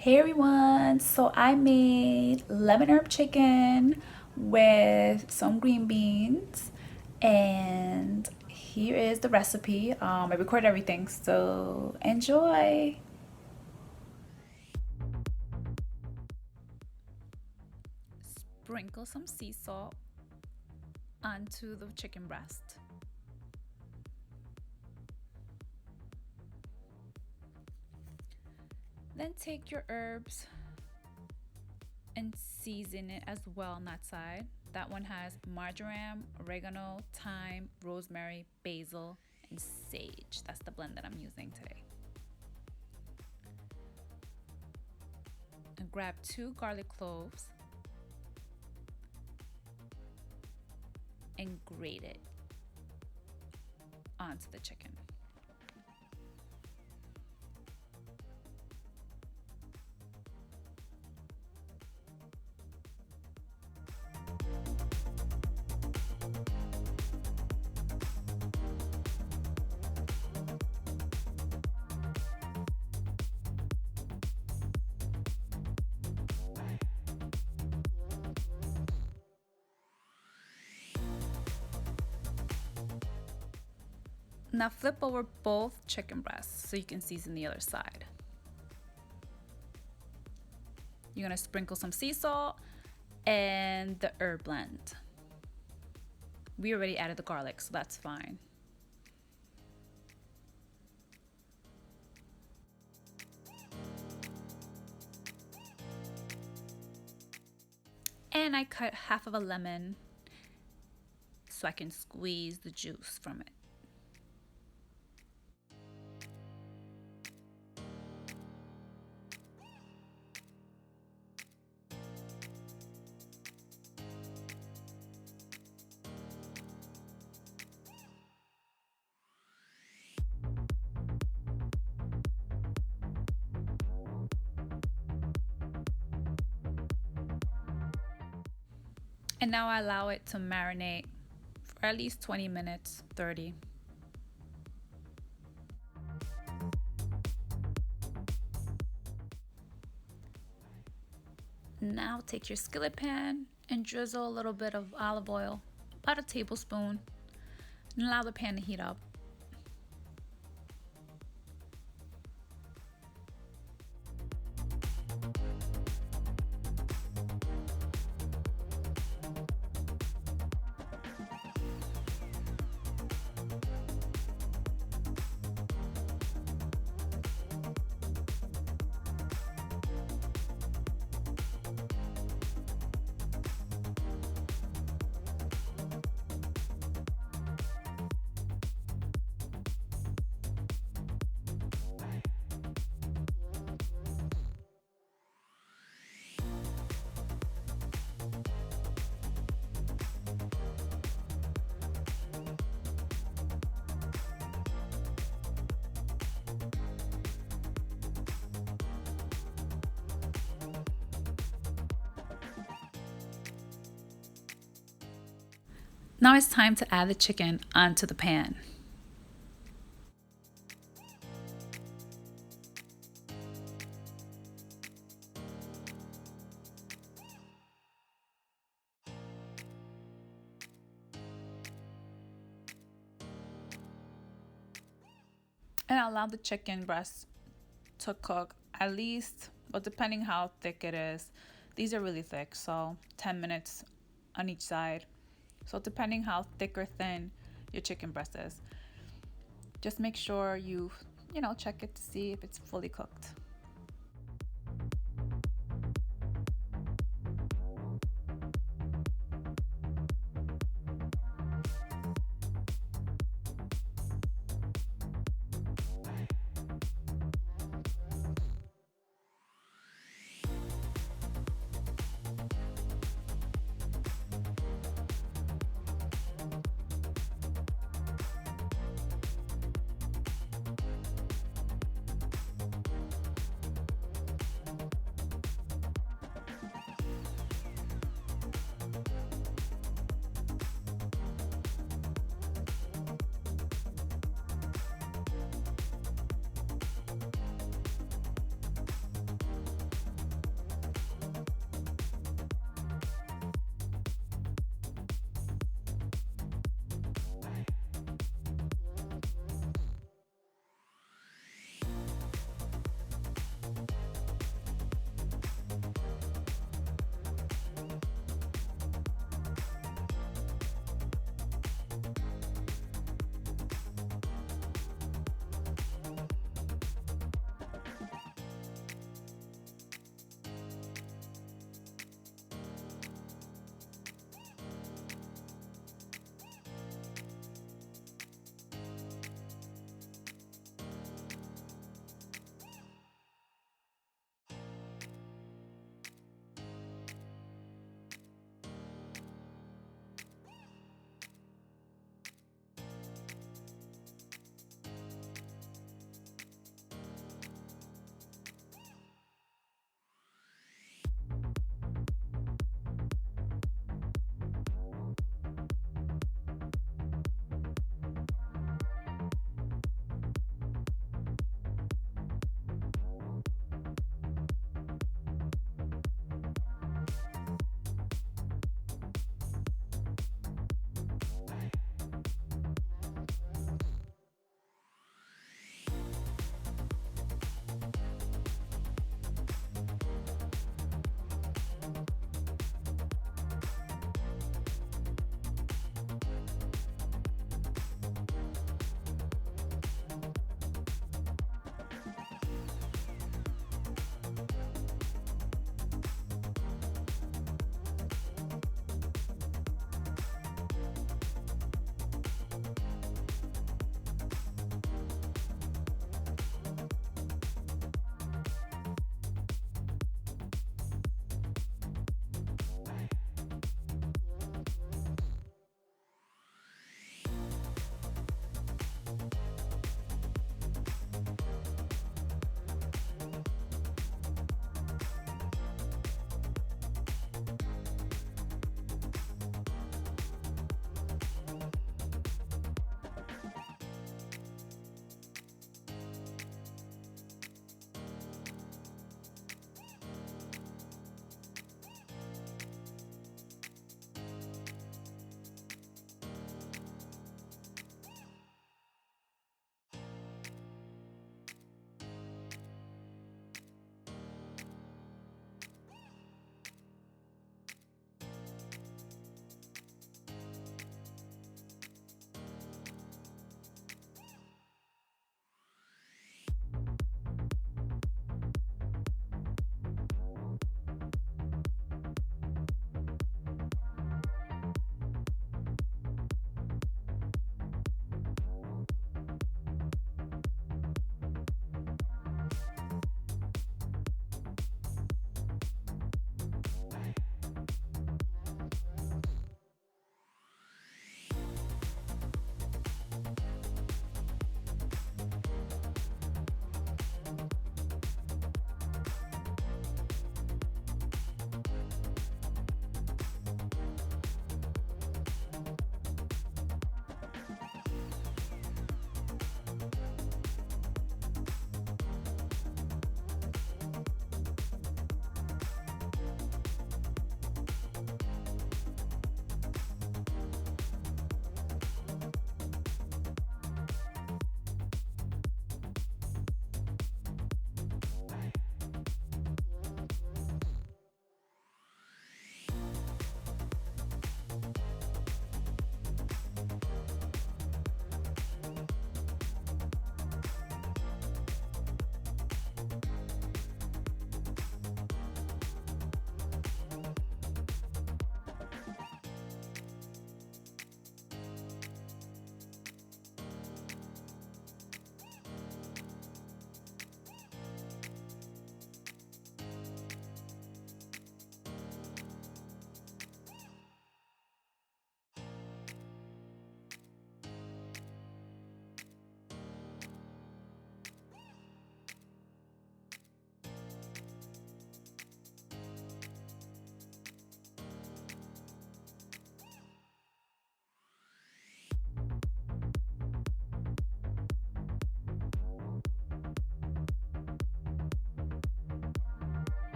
Hey everyone, so I made lemon herb chicken with some green beans, and here is the recipe. I recorded everything, so enjoy. Sprinkle some sea salt onto the chicken breast. Then take your herbs and season it as well on that side. That one has marjoram, oregano, thyme, rosemary, basil, and sage. That's the blend that I'm using today. And grab 2 garlic cloves and grate it onto the chicken. Now flip over both chicken breasts so you can season the other side. You're gonna sprinkle some sea salt and the herb blend. We already added the garlic, so that's fine. And I cut half of a lemon so I can squeeze the juice from it. And now I allow it to marinate for at least 20 minutes, 30. Now take your skillet pan and drizzle a little bit of olive oil, about a tablespoon, and allow the pan to heat up. Now it's time to add the chicken onto the pan. And allow the chicken breast to cook at least, well, depending how thick it is. These are really thick, so 10 minutes on each side. So depending how thick or thin your chicken breast is, just make sure you check it to see if it's fully cooked.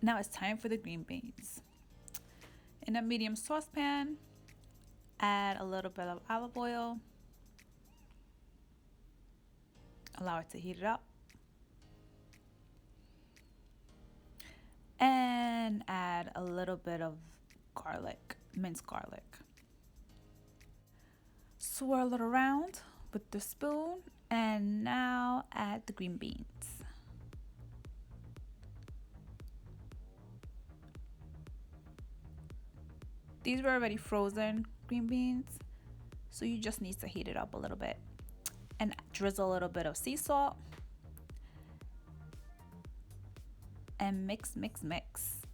Now it's time for the green beans. In a medium saucepan, add a little bit of olive oil. Allow it to heat it up. And add a little bit of garlic, minced garlic. Swirl it around with the spoon, and now add the green beans. These were already frozen green beans, so you just need to heat it up a little bit. And drizzle a little bit of sea salt. And mix, mix, mix.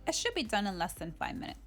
It should be done in less than 5 minutes.